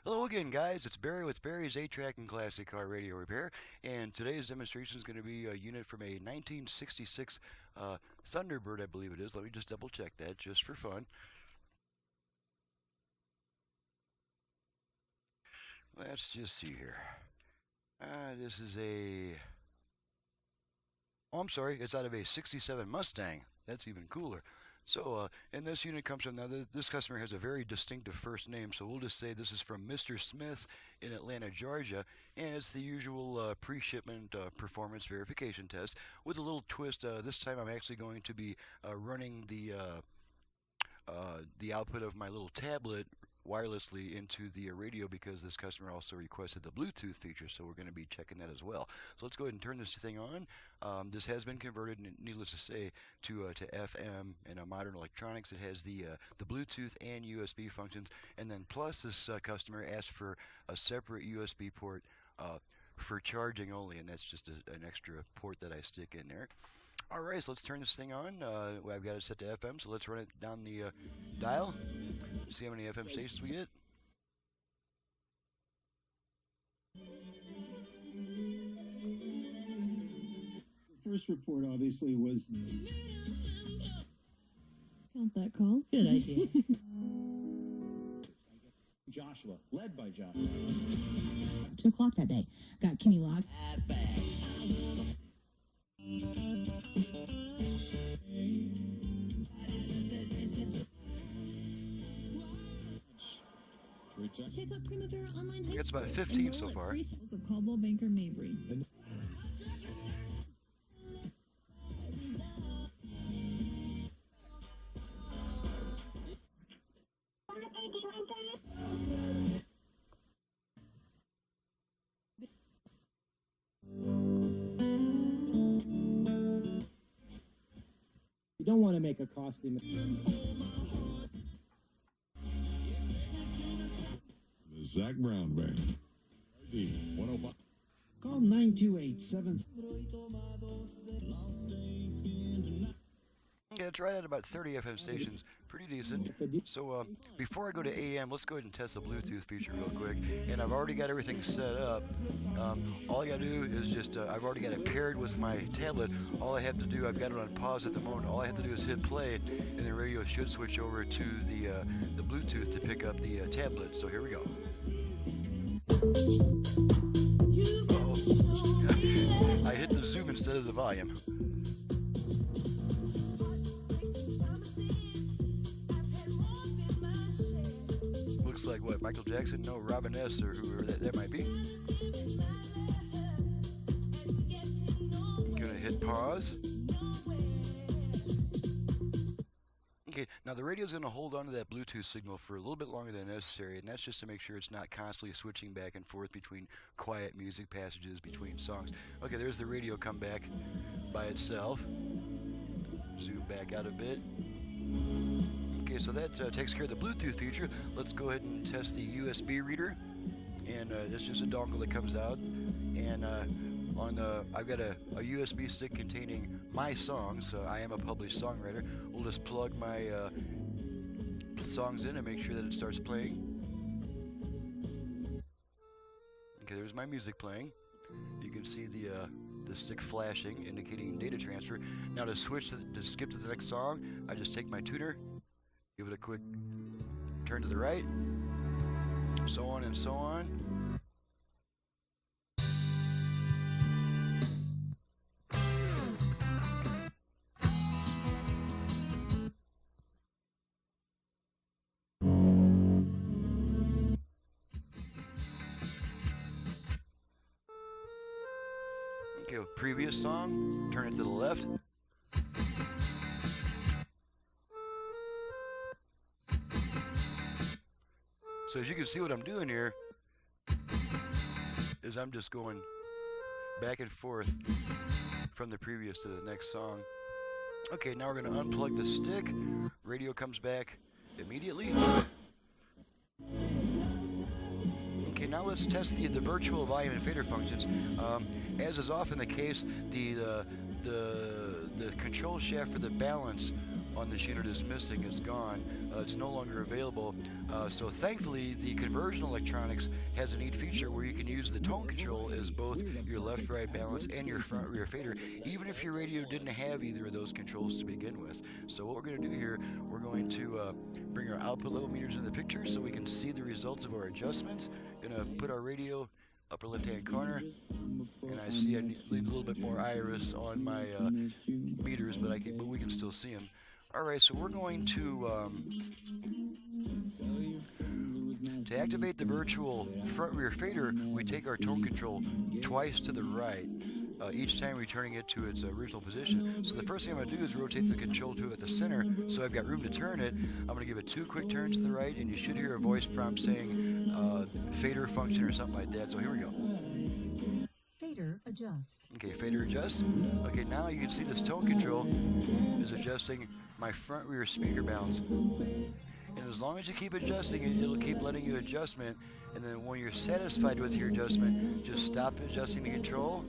Hello again, guys. It's Barry with Barry's 8-Track and Classic Car Radio Repair, and today's demonstration is going to be a unit from a 1966 Thunderbird, I believe it is. Let me just double check that, just for fun. Let's just see here. This is a... Oh, I'm sorry. It's out of a 67 Mustang. That's even cooler. So, and this unit comes from, now this customer has a very distinctive first name, so we'll just say this is from Mr. Smith in Atlanta, Georgia, and it's the usual pre-shipment performance verification test with a little twist. This time I'm actually going to be running the output of my little tablet wirelessly into the radio because this customer also requested the Bluetooth feature, so we're going to be checking that as well. So let's go ahead and turn this thing on. This has been converted, needless to say, to FM and modern electronics. It has the Bluetooth and USB functions, and then plus this customer asked for a separate USB port for charging only, and that's just an extra port that I stick in there. Alright, so let's turn this thing on. I've got it set to FM, so let's run it down the dial. See how many FM stations we get. First report, obviously, was... Count that call. Good idea. Joshua, led by Joshua. 2 o'clock that day. Got Kimmy logged. Check out Primavera Online. It's about 15 so far. Of Caldwell Banker Mabry. You don't want to make a costly... The Zach Brown Band. 105. Call 9287. Yeah, it's right at about 30 FM stations. Pretty decent. So before I go to AM, let's go ahead and test the Bluetooth feature real quick. And I've already got everything set up. All I got to do is just, I've already got it paired with my tablet. All I have to do, I've got it on pause at the moment. All I have to do is hit play, and the radio should switch over to the Bluetooth to pick up the tablet. So here we go. Uh-oh. I hit the zoom instead of the volume. Looks like what, Michael Jackson? No, Robin S. or whoever that might be. Gonna hit pause. Okay, now the radio's gonna hold on to that Bluetooth signal for a little bit longer than necessary, and that's just to make sure it's not constantly switching back and forth between quiet music passages between songs. Okay, there's the radio come back by itself. Zoom back out a bit. Okay, so that takes care of the Bluetooth feature. Let's go ahead and test the USB reader, and that's just a dongle that comes out. And I've got a USB stick containing my songs. I am a published songwriter. We'll just plug my songs in and make sure that it starts playing. Okay, there's my music playing. You can see the stick flashing, indicating data transfer. Now to skip to the next song, I just take my tuner. Give it a quick turn to the right, so on and so on. Okay, previous song, turn it to the left. So as you can see, what I'm doing here is I'm just going back and forth from the previous to the next song. Okay, now we're going to unplug the stick. Radio comes back immediately. Okay, now let's test the virtual volume and fader functions. As is often the case, the control shaft for the balance on this unit is missing, is gone. It's no longer available. So thankfully, the conversion electronics has a neat feature where you can use the tone control as both your left-right balance and your front-rear fader, even if your radio didn't have either of those controls to begin with. So what we're going to do here, we're going to bring our output level meters into the picture so we can see the results of our adjustments. Going to put our radio upper left-hand corner, and I see I need a little bit more iris on my meters, but we can still see them. All right, so we're going to activate the virtual front-rear fader. We take our tone control twice to the right, each time returning it to its original position. So the first thing I'm going to do is rotate the control to at the center, so I've got room to turn it. I'm going to give it 2 quick turns to the right, and you should hear a voice prompt saying fader function or something like that. So here we go. Fader adjust. Okay, fader adjust. Okay, now you can see this tone control is adjusting my front rear speaker balance. And as long as you keep adjusting it, it'll keep letting you adjustment. And then when you're satisfied with your adjustment, just stop adjusting the control.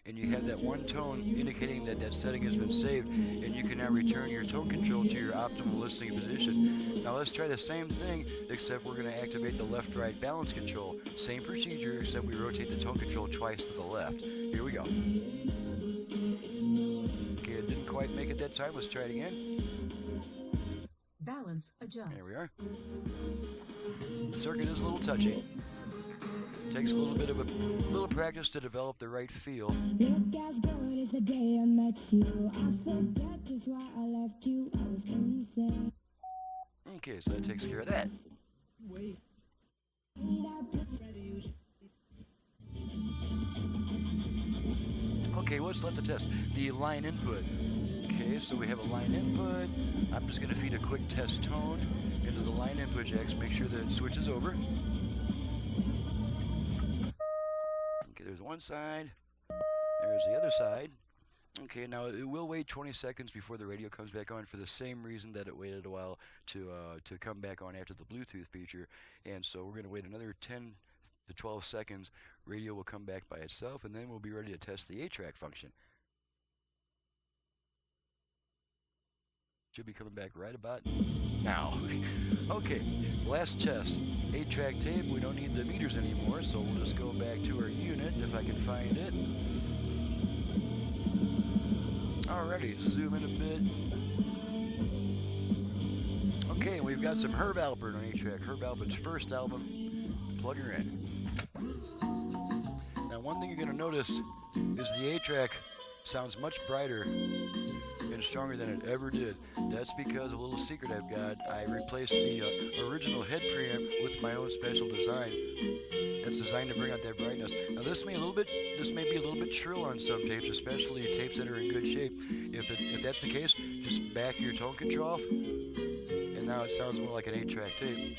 And you have that one tone indicating that that setting has been saved, and you can now return your tone control to your optimal listening position. Now let's try the same thing, except we're going to activate the left-right balance control. Same procedure, except we rotate the tone control twice to the left. Here we go. Okay, it didn't quite make it that time. Let's try it again. Balance adjust. There we are. The circuit is a little touchy. Takes a little bit of little practice to develop the right feel. Look as good as the day I met you. I forget just why I left you. I was insane. Okay, so that takes care of that. Okay, what's left to test? The line input. Okay, so we have a line input. I'm just going to feed a quick test tone into the line input jacks. Make sure that it switches over. Okay, there's one side. There's the other side. Okay, now it will wait 20 seconds before the radio comes back on for the same reason that it waited a while to come back on after the Bluetooth feature. And so we're going to wait another 10 to 12 seconds. Radio will come back by itself, and then we'll be ready to test the 8-track function. Should be coming back right about now. Okay, last test. 8-track tape. We don't need the meters anymore, so we'll just go back to our unit if I can find it. Alrighty, zoom in a bit. Okay, we've got some Herb Alpert on 8-track. Herb Alpert's first album. Plug her in. Now, one thing you're going to notice is the 8-track sounds much brighter and stronger than it ever did. That's because of a little secret I've got. I replaced the original head preamp with my own special design. That's designed to bring out that brightness. Now this may be a little bit shrill on some tapes, especially tapes that are in good shape. If that's the case, just back your tone control off, and now it sounds more like an 8-track tape.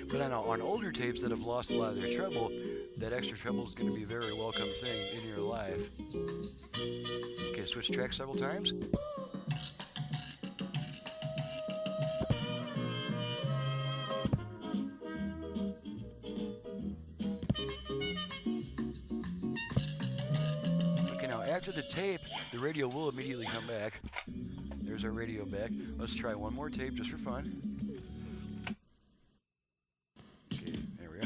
But on older tapes that have lost a lot of their treble, that extra treble is going to be a very welcome thing in your life. Okay, switch tracks several times. Okay, now after the tape, the radio will immediately come back. There's our radio back. Let's try one more tape just for fun. Okay, there we go.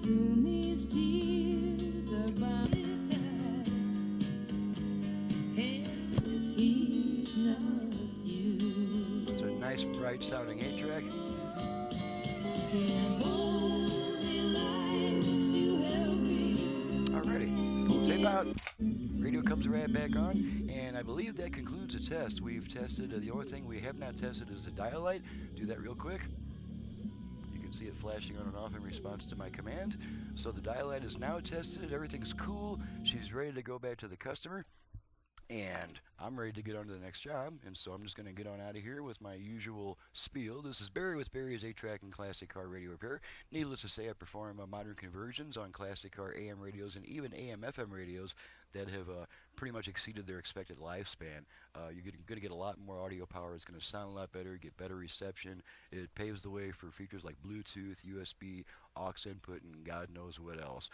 Soon these tears are bound and if he's not you, It's a nice, bright sounding 8-track. can only lie if you help me. Alrighty, pull tape out. Radio comes right back on, and I believe that concludes the test. We've tested, the only thing we have not tested is the dial light. Do that real quick. You can see it flashing on and off in response to my command. So the dial light is now tested, everything's cool. She's ready to go back to the customer. And I'm ready to get on to the next job, and so I'm just going to get on out of here with my usual spiel. This is Barry with Barry's 8-Track and Classic Car Radio Repair. Needless to say, I perform modern conversions on classic car AM radios and even AM FM radios that have pretty much exceeded their expected lifespan. You're going to get a lot more audio power. It's going to sound a lot better, get better reception. It paves the way for features like Bluetooth, USB, aux input, and God knows what else.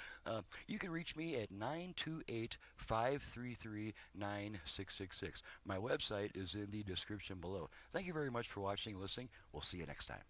You can reach me at 928-533-9666. My website is in the description below. Thank you very much for watching and listening. We'll see you next time.